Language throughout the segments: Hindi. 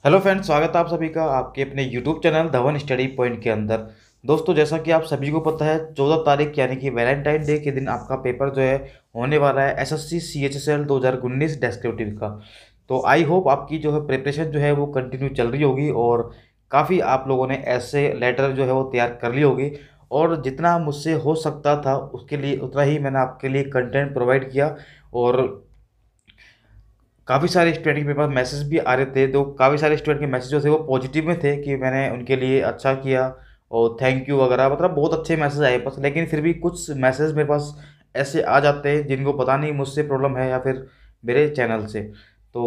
हेलो फ्रेंड्स, स्वागत है आप सभी का आपके अपने YouTube channel Dhawan study point के अंदर। दोस्तों, जैसा कि आप सभी को पता है, 14 तारीख यानी कि वैलेंटाइन डे के दिन आपका पेपर जो है होने वाला है एसएससी CHSL 2019 डेस्क्रिप्टिव का। तो आई होप आपकी जो है प्रिपरेशन जो है वो कंटिन्यू चल रही होगी और काफ़ी आप लोगों ने ऐसे लेटर जो है वो तैयार कर ली होगी। और जितना मुझसे हो सकता था उसके लिए उतना ही मैंने आपके लिए कंटेंट प्रोवाइड किया। और काफ़ी सारे स्टूडेंट के मेरे पास मैसेज भी आ रहे थे, तो काफ़ी सारे स्टूडेंट के मैसेज जो थे वो पॉजिटिव में थे कि मैंने उनके लिए अच्छा किया और थैंक यू वगैरह, मतलब बहुत अच्छे मैसेज आए बस। लेकिन फिर भी कुछ मैसेज मेरे पास ऐसे आ जाते हैं जिनको पता नहीं मुझसे प्रॉब्लम है या फिर मेरे चैनल से। तो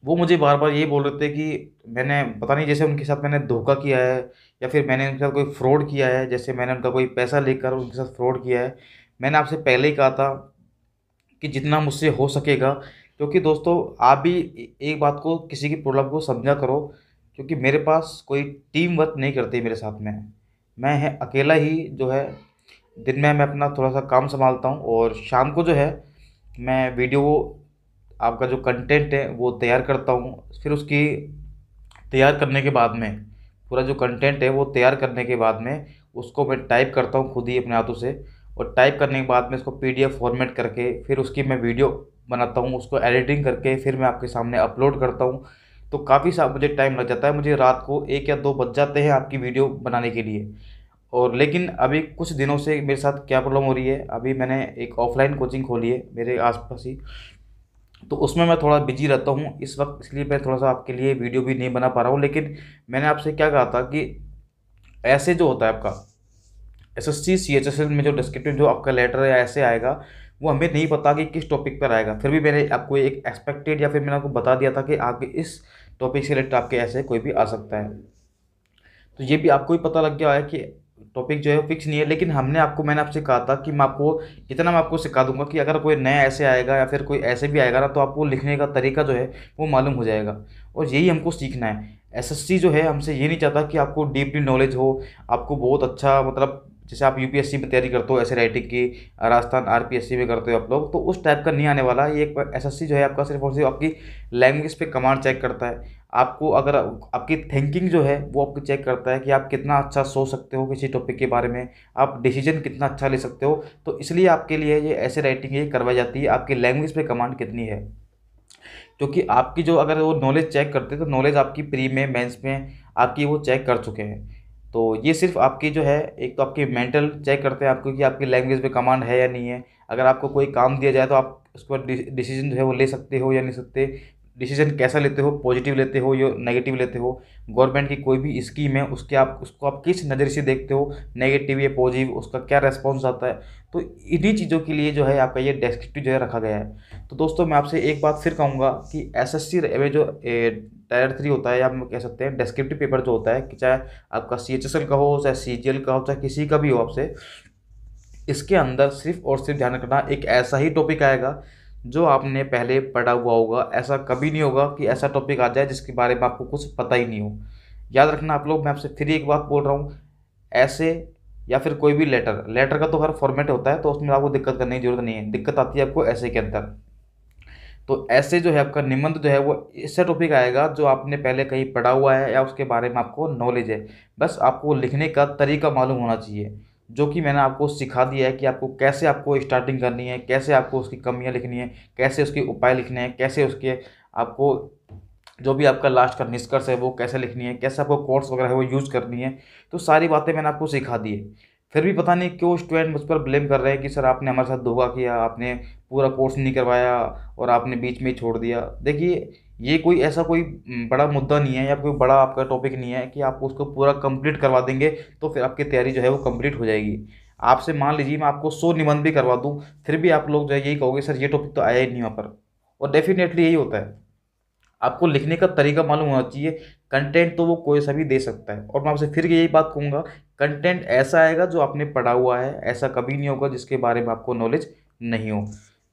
वो मुझे बार बार यही बोल रहे थे कि मैंने पता नहीं, जैसे उनके साथ मैंने धोखा किया है या फिर मैंने उनके साथ कोई फ्रॉड किया है, जैसे मैंने उनका कोई पैसा लेकर उनके साथ फ्रॉड किया है। मैंने आपसे पहले ही कहा था कि जितना मुझसे हो सकेगा, क्योंकि दोस्तों आप भी एक बात को, किसी की प्रॉब्लम को समझा करो, क्योंकि मेरे पास कोई टीम वर्क नहीं करती मेरे साथ में। मैं है अकेला ही जो है, दिन में मैं अपना थोड़ा सा काम संभालता हूँ और शाम को जो है मैं वीडियो, आपका जो कंटेंट है वो तैयार करता हूँ। फिर उसकी तैयार करने के बाद में, पूरा जो कंटेंट है वो तैयार करने के बाद में उसको मैं टाइप करता हूँ खुद ही अपने हाथों से। और टाइप करने के बाद में इसको PDF फॉर्मेट करके फिर उसकी मैं वीडियो बनाता हूँ, उसको एडिटिंग करके फिर मैं आपके सामने अपलोड करता हूँ। तो काफ़ी सा मुझे टाइम लग जाता है, मुझे रात को 1 या 2 बज जाते हैं आपकी वीडियो बनाने के लिए। और लेकिन अभी कुछ दिनों से मेरे साथ क्या प्रॉब्लम हो रही है, अभी मैंने एक ऑफलाइन कोचिंग खोली है मेरे आसपास ही, तो उसमें मैं थोड़ा बिजी रहता हूँ इस वक्त, इसलिए मैं थोड़ा सा आपके लिए वीडियो भी नहीं बना पा रहा हूँ। लेकिन मैंने आपसे क्या कहा था कि ऐसे जो होता है आपका SSC CHSL में जो डिस्क्रिप्टिव जो आपका लेटर या ऐसे आएगा, वो हमें नहीं पता कि किस टॉपिक पर आएगा। फिर भी मैंने आपको एक एक्सपेक्टेड या फिर मैंने आपको बता दिया था कि आगे इस टॉपिक से रिलेटेड आपके ऐसे कोई भी आ सकता है। तो ये भी आपको ही पता लग गया है कि टॉपिक जो है फिक्स नहीं है। लेकिन मैंने आपसे कहा था कि मैं आपको सिखा दूंगा कि अगर कोई नया ऐसे आएगा या फिर कोई ऐसे भी आएगा ना, तो आपको लिखने का तरीका जो है वो मालूम हो जाएगा। और यही हमको सीखना है। SSC जो है हमसे ये नहीं चाहता कि आपको डीपली नॉलेज हो, आपको बहुत अच्छा, मतलब जैसे आप UPSC में तैयारी करते हो ऐसे राइटिंग की, राजस्थान RPSC में करते हो आप लोग, तो उस टाइप का नहीं आने वाला। ये एक SSC जो है आपका सिर्फ और सिर्फ आपकी लैंग्वेज पे कमांड चेक करता है। आपको अगर आपकी थिंकिंग जो है वो आपको चेक करता है कि आप कितना अच्छा सोच सकते हो किसी टॉपिक के बारे में, आप डिसीजन कितना अच्छा ले सकते हो। तो इसलिए आपके लिए ये ऐसे राइटिंग ये करवाई जाती है, आपकी लैंग्वेज पे कमांड कितनी है। क्योंकि आपकी जो, अगर वो नॉलेज चेक करते हैं तो नॉलेज आपकी प्री में मेंस में आपकी वो चेक कर चुके हैं। तो ये सिर्फ आपकी जो है, एक तो आपकी मेंटल चेक करते हैं आपको कि आपकी लैंग्वेज पे कमांड है या नहीं है। अगर आपको कोई काम दिया जाए तो आप उस पर डिसीजन जो है वो ले सकते हो या नहीं सकते, डिसीजन कैसा लेते हो, पॉजिटिव लेते हो या नेगेटिव लेते हो। गवर्नमेंट की कोई भी स्कीम है उसके आप उसको आप किस नज़र से देखते हो, नेगेटिव या पॉजिटिव, उसका क्या रेस्पॉन्स आता है। तो इन्हीं चीज़ों के लिए जो है आपका ये डेस्क्रिप्टिव जो है रखा गया है। तो दोस्तों, मैं आपसे एक बात फिर कहूँगा कि SSC में जो टायर 3 होता है, या हम कह सकते हैं डेस्क्रिप्टिव पेपर जो होता है, कि चाहे आपका CHSL का हो, चाहे CGL का हो, चाहे किसी का भी हो आपसे, इसके अंदर सिर्फ और सिर्फ ध्यान रखना एक ऐसा ही टॉपिक आएगा जो आपने पहले पढ़ा हुआ होगा। ऐसा कभी नहीं होगा कि ऐसा टॉपिक आ जाए जिसके बारे में आपको कुछ पता ही नहीं हो। याद रखना आप लोग, मैं आपसे फिर एक बात बोल रहा हूँ, ऐसे या फिर कोई भी लेटर लेटर का तो हर फॉर्मेट होता है, तो उसमें आपको दिक्कत करने की जरूरत नहीं है। दिक्कत आती है आपको ऐसे के अंदर। तो ऐसे जो है आपका निबंध जो है वो इससे टॉपिक आएगा जो आपने पहले कहीं पढ़ा हुआ है या उसके बारे में आपको नॉलेज है। बस आपको लिखने का तरीका मालूम होना चाहिए, जो कि मैंने आपको सिखा दिया है कि आपको कैसे आपको स्टार्टिंग करनी है, कैसे आपको उसकी कमियां लिखनी है, कैसे उसके उपाय लिखने हैं, कैसे उसके आपको जो भी आपका लास्ट का निष्कर्ष है वो कैसे लिखनी है, कैसे आपको कोट्स वगैरह है वो यूज़ करनी है। तो सारी बातें मैंने आपको सिखा दी है। फिर भी पता नहीं क्यों स्टूडेंट मुझ पर ब्लेम कर रहे हैं कि सर आपने हमारे साथ धोखा किया, आपने पूरा कोर्स नहीं करवाया और आपने बीच में ही छोड़ दिया। देखिए, ये कोई ऐसा कोई बड़ा मुद्दा नहीं है या कोई बड़ा आपका टॉपिक नहीं है कि आप उसको पूरा कंप्लीट करवा देंगे तो फिर आपकी तैयारी जो है वो कंप्लीट हो जाएगी। आपसे मान लीजिए मैं आपको 100 निबंध भी करवा दूँ, फिर भी आप लोग जो है यही कहोगे सर ये टॉपिक तो आया ही नहीं वहाँ पर। और डेफिनेटली यही होता है, आपको लिखने का तरीका मालूम होना चाहिए। कंटेंट तो वो कोई सा भी दे सकता है। और मैं आपसे फिर यही बात कहूँगा, कंटेंट ऐसा आएगा जो आपने पढ़ा हुआ है, ऐसा कभी नहीं होगा जिसके बारे में आपको नॉलेज नहीं हो।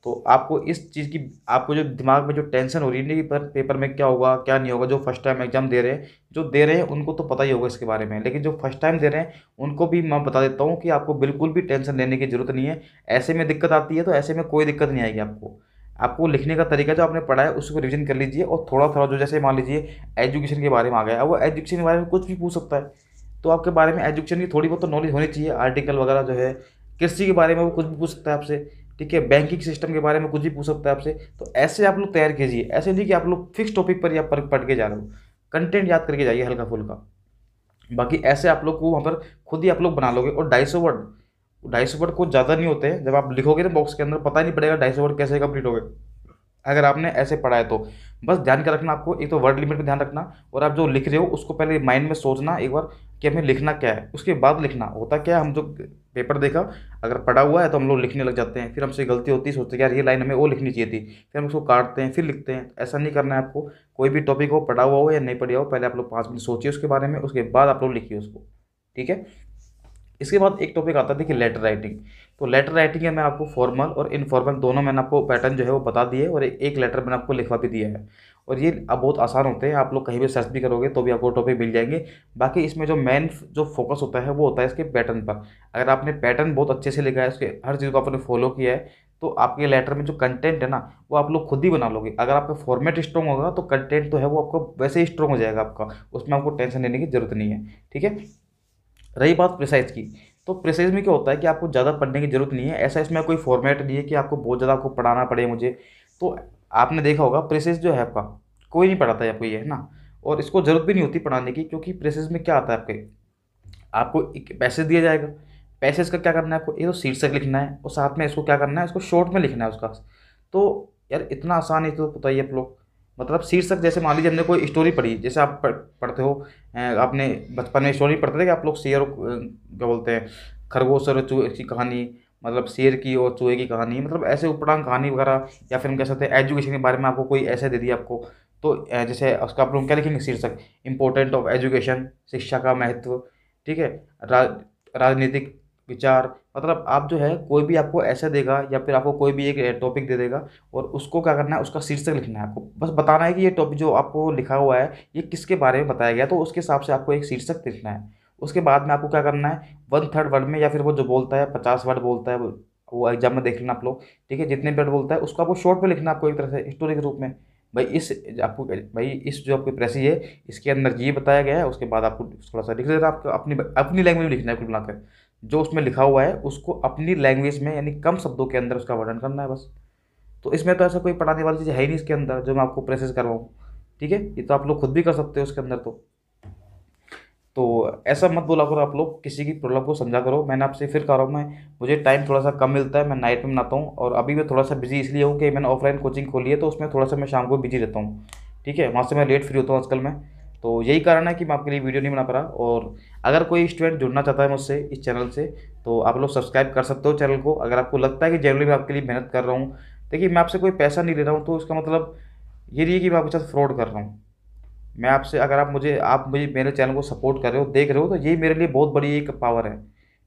तो आपको इस चीज़ की, आपको जो दिमाग में जो टेंशन हो रही है कि पर पेपर में क्या होगा क्या नहीं होगा, जो फर्स्ट टाइम एग्जाम दे रहे हैं उनको तो पता ही होगा इसके बारे में, लेकिन जो फर्स्ट टाइम दे रहे हैं उनको भी मैं बता देता हूँ कि आपको बिल्कुल भी टेंशन लेने की ज़रूरत नहीं है। ऐसे में दिक्कत आती है तो ऐसे में कोई दिक्कत नहीं आएगी आपको। आपको लिखने का तरीका जो आपने पढ़ा है उसको रिवीजन कर लीजिए, और थोड़ा थोड़ा जो जैसे मान लीजिए एजुकेशन के बारे में आ गया, अब वो एजुकेशन के बारे में कुछ भी पूछ सकता है, तो आपके बारे में एजुकेशन की थोड़ी बहुत तो नॉलेज होनी चाहिए। आर्टिकल वगैरह जो है, कृषि के बारे में वो कुछ भी पूछ सकता है आपसे, ठीक है, बैंकिंग सिस्टम के बारे में कुछ भी पूछ सकता है आपसे। तो ऐसे आप लोग तैयार कीजिए, ऐसे नहीं कि आप लोग फिक्स टॉपिक पर या पढ़ के जा रहे हो, कंटेंट याद करके जाइए हल्का फुल्का। बाकी ऐसे आप लोग को वहाँ पर खुद ही आप लोग बना लोगे। और 250 वर्ड कुछ ज़्यादा नहीं होते हैं, जब आप लिखोगे ना बॉक्स के अंदर पता ही नहीं पड़ेगा 250 वर्ड कैसे कंप्लीट हो गए, अगर आपने ऐसे पढ़ा है तो। बस ध्यान क्या रखना आपको, एक तो वर्ड लिमिट पे ध्यान रखना, और आप जो लिख रहे हो उसको पहले माइंड में सोचना एक बार कि हमें लिखना क्या है, उसके बाद लिखना। होता क्या है, हम जो पेपर देखा अगर पढ़ा हुआ है तो हम लोग लिखने लग जाते हैं, फिर हमसे गलती होती है, सोचते हैं यार ये लाइन हमें वो लिखनी चाहिए थी, फिर हम उसको काटते हैं फिर लिखते हैं। ऐसा नहीं करना है आपको। कोई भी टॉपिक हो, पढ़ा हुआ हो या नहीं पढ़ा हो, पहले आप लोग 5 मिनट सोचिए उसके बारे में, उसके बाद आप लोग लिखिए उसको, ठीक है। इसके बाद एक टॉपिक आता है देखिए, लेटर राइटिंग। तो लेटर राइटिंग है, मैं आपको फॉर्मल और इनफॉर्मल दोनों मैंने आपको पैटर्न जो है वो बता दिए, और एक लेटर मैंने आपको लिखवा भी दिया है। और ये अब बहुत आसान होते हैं, आप लोग कहीं भी सर्च भी करोगे तो भी आपको टॉपिक मिल जाएंगे। बाकी इसमें जो मेन जो फोकस होता है वो होता है इसके पैटर्न पर। अगर आपने पैटर्न बहुत अच्छे से लिखा है, उसके हर चीज़ को आपने फॉलो किया है, तो आपके लेटर में जो कंटेंट है ना वो आप लोग खुद ही बना लोगे। अगर आपका फॉर्मेट स्ट्रॉन्ग होगा तो कंटेंट तो है वो आपको वैसे ही स्ट्रॉन्ग हो जाएगा आपका, उसमें आपको टेंशन लेने की जरूरत नहीं है, ठीक है। रही बात प्रिसाइज की, तो प्रिसाइज में क्या होता है कि आपको ज़्यादा पढ़ने की जरूरत नहीं है। ऐसा इसमें कोई फॉर्मेट नहीं है कि आपको बहुत ज़्यादा आपको पढ़ाना पड़े मुझे। तो आपने देखा होगा प्रिसाइज जो है आपका कोई नहीं पढ़ाता है आपको, ये है ना। और इसको ज़रूरत भी नहीं होती पढ़ाने की, क्योंकि प्रिसाइज में क्या आता है आपके, आपको एक पैसेज दिया जाएगा। पैसेज का क्या करना है आपको, ये तो शीर्षक लिखना है, और साथ में इसको क्या करना है, इसको शॉर्ट में लिखना है उसका। तो यार इतना आसान है, तो बताइए आप लोग। मतलब शीर्षक, जैसे मान लीजिए हमने कोई स्टोरी पढ़ी, जैसे आप पढ़ते हो, आपने बचपन में स्टोरी पढ़ते थे कि आप लोग शेर क्या बोलते हैं, खरगोश और चूहे की कहानी, मतलब शेर की और चूहे की कहानी, मतलब ऐसे उपड़ांग कहानी वगैरह। या फिर हम कह सकते हैं एजुकेशन के बारे में आपको कोई ऐसे दे दिया आपको, तो जैसे उसका आप लोग क्या लिखेंगे शीर्षक, इंपॉर्टेंट ऑफ एजुकेशन, शिक्षा का महत्व, ठीक है, राजनीतिक विचार। मतलब आप जो है कोई भी आपको ऐसा देगा या फिर आपको कोई भी एक टॉपिक दे देगा, और उसको क्या करना है, उसका शीर्षक लिखना है आपको। बस बताना है कि ये टॉपिक जो आपको लिखा हुआ है ये किसके बारे में बताया गया, तो उसके हिसाब से आपको एक शीर्षक लिखना है। उसके बाद में आपको क्या करना है, 1/3 वर्ड में, या फिर वो जो बोलता है 50 वर्ड बोलता है वो एग्जाम में देख लेना आप लोग, ठीक है। जितने वर्ड बोलता है उसको आपको शॉर्ट में लिखना है, आपको एक तरह से स्टोरी के रूप में। भाई इस आपको भाई इस जो आपकी प्रेसी है इसके अंदर ये बताया गया है, उसके बाद आपको थोड़ा सा लिख देना, आपको अपनी अपनी लैंग्वेज में लिखना है कुल मिलाकर। जो उसमें लिखा हुआ है उसको अपनी लैंग्वेज में, यानी कम शब्दों के अंदर उसका वर्णन करना है बस। तो इसमें तो ऐसा कोई पढ़ाने वाली चीज़ है ही नहीं इसके अंदर जो मैं आपको प्रेसेस करवाऊँ, ठीक है। ये तो आप लोग खुद भी कर सकते हो उसके अंदर। तो ऐसा मत बोला करो आप लोग, किसी की प्रॉब्लम को समझा करो। मैंने आपसे फिर कह रहा हूँ, मैं मुझे टाइम थोड़ा सा कम मिलता है, मैं नाइट में बनाता हूँ, और अभी मैं थोड़ा सा बिजी इसलिए हूँ कि मैंने ऑफलाइन कोचिंग खोली है, तो उसमें थोड़ा सा मैं शाम को बिजी रहता हूँ, ठीक है। वहाँ से मैं लेट फ्री होता हूँ आजकल मैं। तो यही कारण है कि मैं आपके लिए वीडियो नहीं बना पा रहा। और अगर कोई स्टूडेंट जुड़ना चाहता है मुझसे इस चैनल से, तो आप लोग सब्सक्राइब कर सकते हो चैनल को। अगर आपको लगता है कि जनरली मैं आपके लिए मेहनत कर रहा हूँ, देखिए मैं आपसे कोई पैसा नहीं ले रहा हूँ, तो इसका मतलब ये नहीं है कि मैं आपके साथ फ्रॉड कर रहा हूँ। मैं आपसे, अगर आप मुझे मेरे चैनल को सपोर्ट कर रहे हो, देख रहे हो, तो यही मेरे लिए बहुत बड़ी एक पावर है,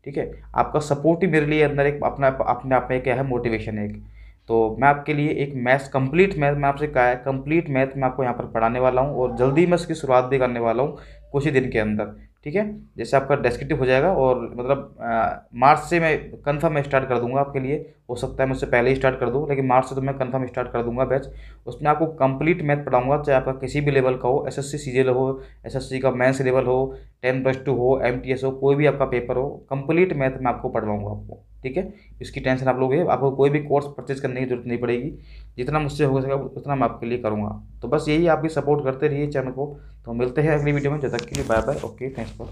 ठीक है। आपका सपोर्ट ही मेरे लिए अंदर एक अपना अपने आप में क्या है, मोटिवेशन है एक। तो मैं आपके लिए एक मैथ्स कंप्लीट मैथ, मैं आपसे कहा है कंप्लीट मैथ मैं आपको यहाँ पर पढ़ाने वाला हूँ, और जल्दी मैं इसकी शुरुआत भी करने वाला हूँ कुछ ही दिन के अंदर, ठीक है। जैसे आपका डेस्क्रिप्टिव हो जाएगा, और मतलब मार्च से मैं कंफर्म मैं स्टार्ट कर दूंगा आपके लिए। हो सकता है मुझसे पहले ही स्टार्ट कर दूँ, लेकिन मार्च से तो मैं कंफर्म स्टार्ट कर दूंगा बैच। उसमें आपको कंप्लीट मैथ पढ़ाऊंगा, चाहे आपका किसी भी लेवल का हो, एसएससी सीजीएल हो, एसएससी का मेंस लेवल हो, 10+2 हो, एमटीएस हो, कोई भी आपका पेपर हो, कंप्लीट मैथ मैं आपको पढ़वाऊंगा आपको, ठीक है। इसकी टेंशन आप लोग, आपको कोई भी कोर्स परचेज करने की जरूरत नहीं पड़ेगी। जितना मुझसे हो सकेगा उतना मैं आपके लिए करूँगा। तो बस यही, आप भी सपोर्ट करते रहिए चैनल को। तो मिलते हैं अगली वीडियो में, जब तक के लिए bye bye, okay, thanks for.